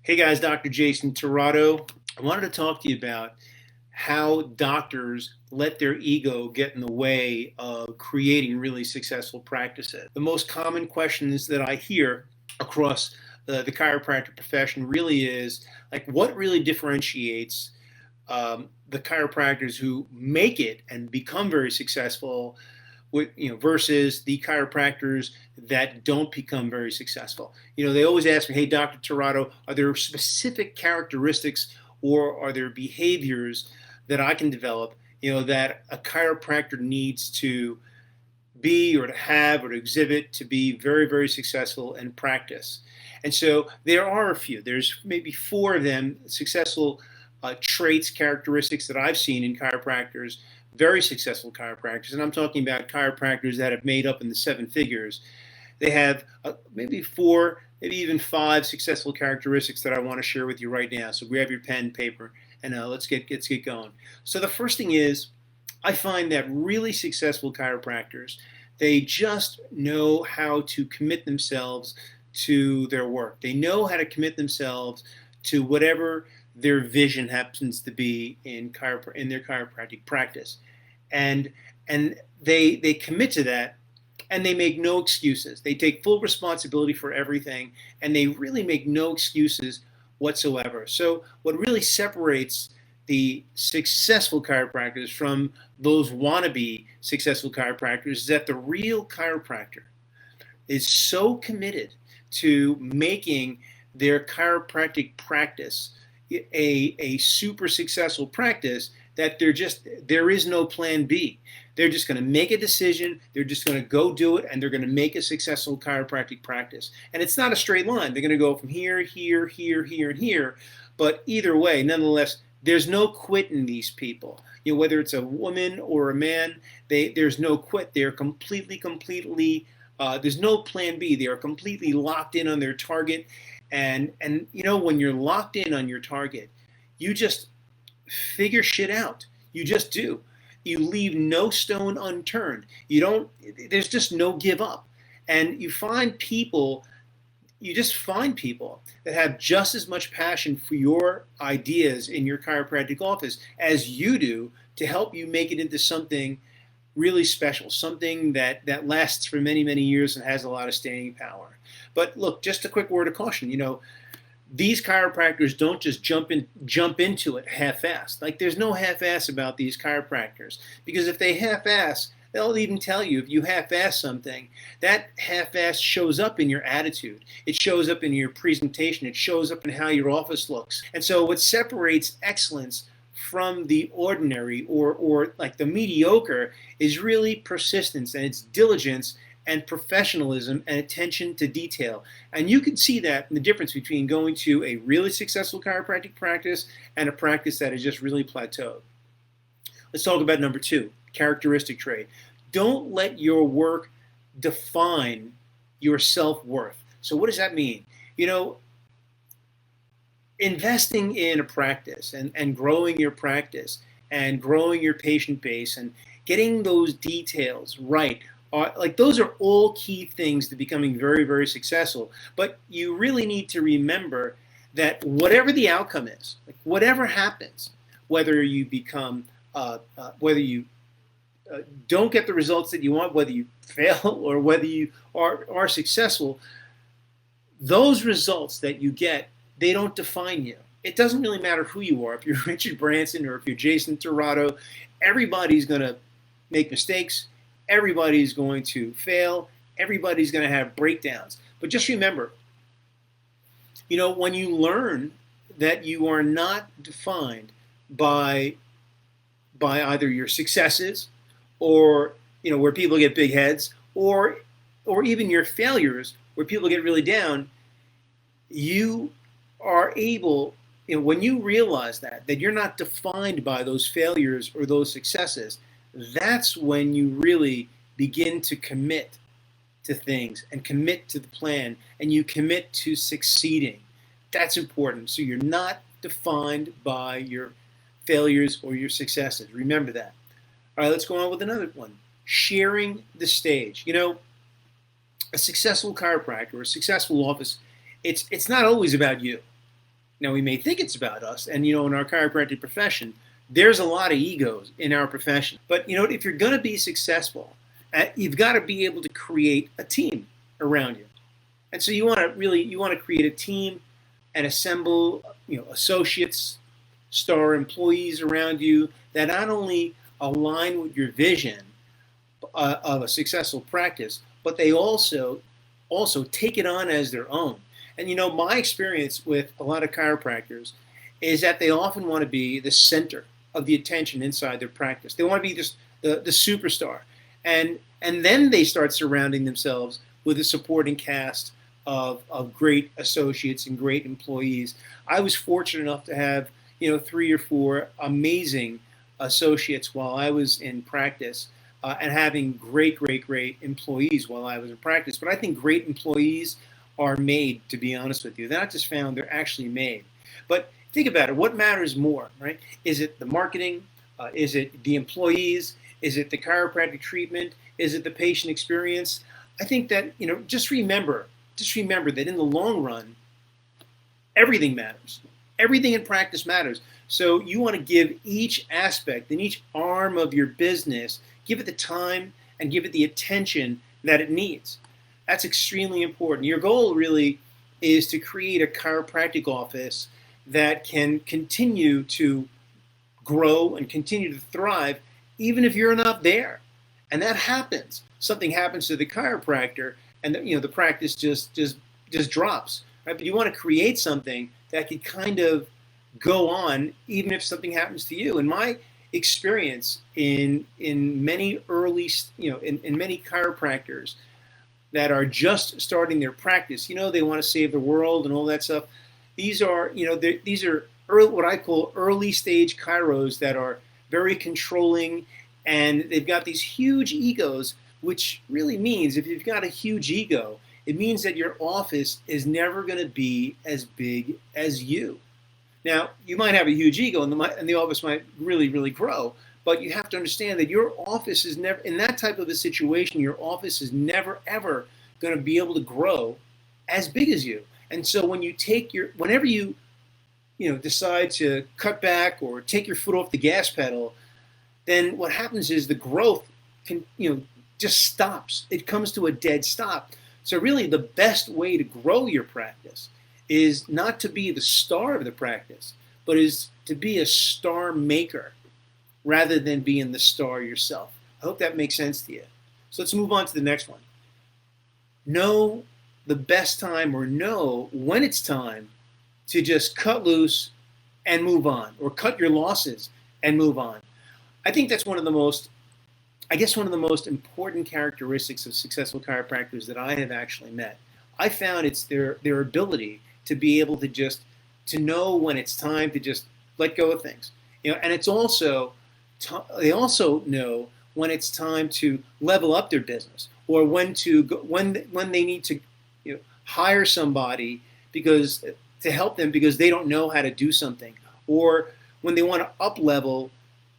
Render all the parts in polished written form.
Hey guys, Dr. Jason Torado. I wanted to talk to you about how doctors let their ego get in the way of creating really successful practices. The most common questions that I hear across the chiropractic profession really is like, what really differentiates the chiropractors who make it and become very successful versus the chiropractors that don't become very successful. They always ask me, "Hey, Dr. Torado, are there specific characteristics or are there behaviors that I can develop, that a chiropractor needs to be or to have or to exhibit to be very, very successful in practice?" And so there are a few. There's maybe four of them, successful traits, characteristics that I've seen in chiropractors, very successful chiropractors. And I'm talking about chiropractors that have made up in the seven figures. They have maybe four, maybe even five successful characteristics that I want to share with you right now. So grab your pen, paper, and let's get going. So the first thing is, I find that really successful chiropractors, they just know how to commit themselves to their work. They know how to commit themselves to whatever their vision happens to be in their chiropractic practice, and they commit to that, and they make no excuses. They take full responsibility for everything, and they really make no excuses whatsoever. So what really separates the successful chiropractors from those wannabe successful chiropractors is that the real chiropractor is so committed to making their chiropractic practice a super successful practice that there is no plan B. They're just going to make a decision, they're just going to go do it, and they're going to make a successful chiropractic practice. And it's not a straight line. They're going to go from here, here, here, here, and here. But either way, nonetheless, there's no quit in these people. Whether it's a woman or a man, there's no quit. They're completely, there's no plan B. They are completely locked in on their target. And when you're locked in on your target, you just figure shit out. You just do. You leave no stone unturned. There's just no give up. And you just find people that have just as much passion for your ideas in your chiropractic office as you do to help you make it into something really special, something that lasts for many, many years and has a lot of staying power. But look, just a quick word of caution. These chiropractors don't just jump into it half-assed. Like, there's no half-ass about these chiropractors, because if they half-ass, they'll even tell you if you half-ass something, that half-ass shows up in your attitude. It shows up in your presentation. It shows up in how your office looks. And so what separates excellence from the ordinary or like the mediocre is really persistence, and it's diligence and professionalism and attention to detail. And you can see that in the difference between going to a really successful chiropractic practice and a practice that is just really plateaued. Let's talk about number two, characteristic trait. Don't let your work define your self-worth. So what does that mean? Investing in a practice and growing your practice and growing your patient base and getting those details right, those are all key things to becoming very, very successful. But you really need to remember that whatever the outcome is, like whatever happens, whether you become, whether you don't get the results that you want, whether you fail or whether you are successful, those results that you get, they don't define you. It doesn't really matter who you are. If you're Richard Branson or if you're Jason Torado, everybody's going to make mistakes. Everybody's going to fail. Everybody's going to have breakdowns. But just remember, when you learn that you are not defined by either your successes or, where people get big heads, or even your failures where people get really down, you are able, when you realize that you're not defined by those failures or those successes, that's when you really begin to commit to things and commit to the plan, and you commit to succeeding. That's important. So you're not defined by your failures or your successes. Remember that. All right, let's go on with another one. Sharing the stage. A successful chiropractor or a successful office, it's not always about you. Now, we may think it's about us, and in our chiropractic profession, there's a lot of egos in our profession. But if you're going to be successful, you've got to be able to create a team around you. And so you want to create a team and assemble associates, star employees around you that not only align with your vision of a successful practice, but they also take it on as their own. And my experience with a lot of chiropractors is that they often want to be the center of the attention inside their practice. They want to be just the superstar, and then they start surrounding themselves with a supporting cast of great associates and great employees. I was fortunate enough to have 3 or 4 amazing associates while I was in practice, and having great employees while I was in practice. But I think great employees are made, to be honest with you. They're not just found, they're actually made. But think about it, what matters more, right? Is it the marketing? Is it the employees? Is it the chiropractic treatment? Is it the patient experience? I think that, just remember that in the long run, everything matters. Everything in practice matters. So you want to give each aspect and each arm of your business, give it the time and give it the attention that it needs. That's extremely important. Your goal really is to create a chiropractic office that can continue to grow and continue to thrive even if you're not there. And that happens. Something happens to the chiropractor and the practice just drops. Right? But you want to create something that could kind of go on even if something happens to you. In my experience in many early, in many chiropractors that are just starting their practice, they want to save the world and all that stuff. These are, what I call early stage chiros that are very controlling, and they've got these huge egos, which really means if you've got a huge ego, it means that your office is never going to be as big as you. Now, you might have a huge ego and the office might really grow, but you have to understand that your office is never, in that type of a situation, your office is never ever going to be able to grow as big as you. And so whenever you decide to cut back or take your foot off the gas pedal, then what happens is the growth can, just stops. It comes to a dead stop. So really the best way to grow your practice is not to be the star of the practice, but is to be a star maker rather than being the star yourself. I hope that makes sense to you. So let's move on to the next one. Know the best time, or know when it's time to just cut loose and move on, or cut your losses and move on. I think that's one of the most important characteristics of successful chiropractors that I have actually met. I found it's their ability to be able to know when it's time to just let go of things. And it's also, they also know when it's time to level up their business, or when they need to hire somebody to help them because they don't know how to do something, or when they want to up level,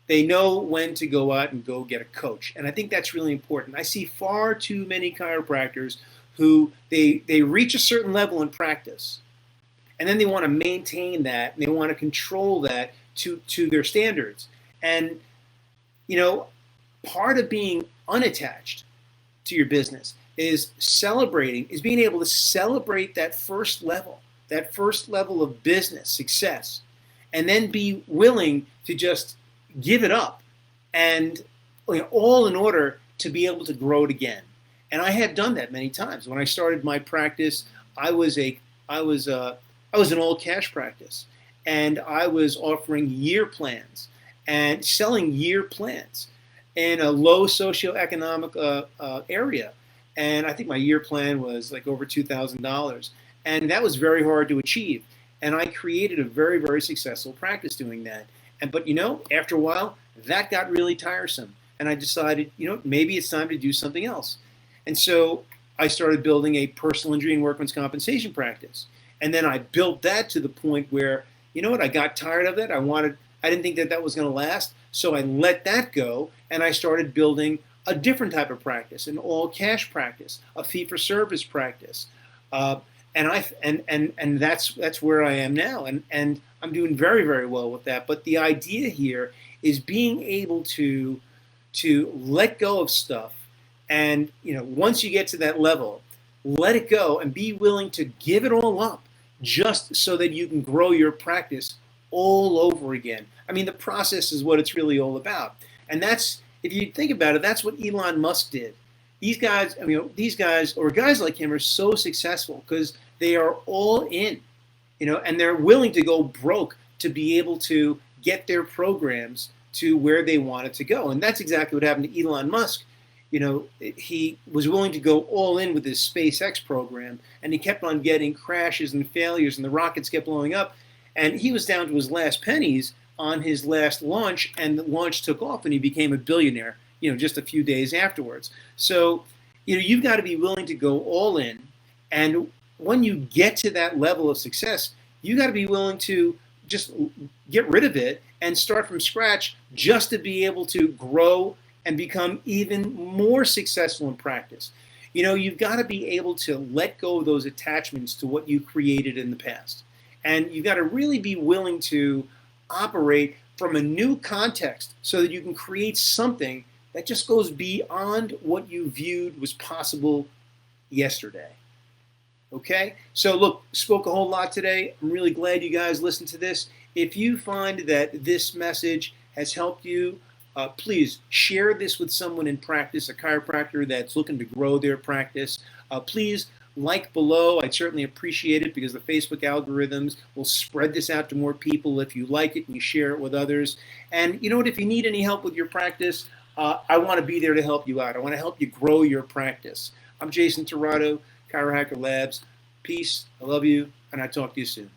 they know when to go out and go get a coach. And I think that's really important. I see far too many chiropractors who they reach a certain level in practice, and then they want to maintain that, and they want to control that to their standards. And part of being unattached to your business is being able to celebrate that first level of business success, and then be willing to just give it up, and all in order to be able to grow it again. And I have done that many times. When I started my practice, I was an all cash practice, and I was offering year plans and selling year plans in a low socioeconomic area. And I think my year plan was like over $2,000, and that was very hard to achieve. And I created a very successful practice doing that. But after a while, that got really tiresome, and I decided, maybe it's time to do something else. And so I started building a personal injury and workman's compensation practice. And then I built that to the point where, I got tired of it. I didn't think that was going to last. So I let that go, and I started building a different type of practice, an all cash practice, a fee for service practice. And that's where I am now, and I'm doing very, very well with that. But the idea here is being able to let go of stuff, and once you get to that level, let it go and be willing to give it all up, just so that you can grow your practice all over again. I mean, the process is what it's really all about. And that's, if you think about it, that's what Elon Musk did. These guys, these guys or guys like him are so successful because they are all in, and they're willing to go broke to be able to get their programs to where they want it to go. And that's exactly what happened to Elon Musk. He was willing to go all in with his SpaceX program, and he kept on getting crashes and failures, and the rockets kept blowing up. And he was down to his last pennies on his last launch, and the launch took off, and he became a billionaire, just a few days afterwards. So, you've got to be willing to go all in. And when you get to that level of success, you got to be willing to just get rid of it and start from scratch, just to be able to grow and become even more successful in practice. You've got to be able to let go of those attachments to what you created in the past. And you've got to really be willing to operate from a new context so that you can create something that just goes beyond what you viewed was possible yesterday. Okay? So look, spoke a whole lot today. I'm really glad you guys listened to this. If you find that this message has helped you, please share this with someone in practice, a chiropractor that's looking to grow their practice. Please like below. I'd certainly appreciate it, because the Facebook algorithms will spread this out to more people if you like it and you share it with others. And you know what? If you need any help with your practice, I want to be there to help you out. I want to help you grow your practice. I'm Jason Tirado, Chirohacker Labs. Peace. I love you, and I'll talk to you soon.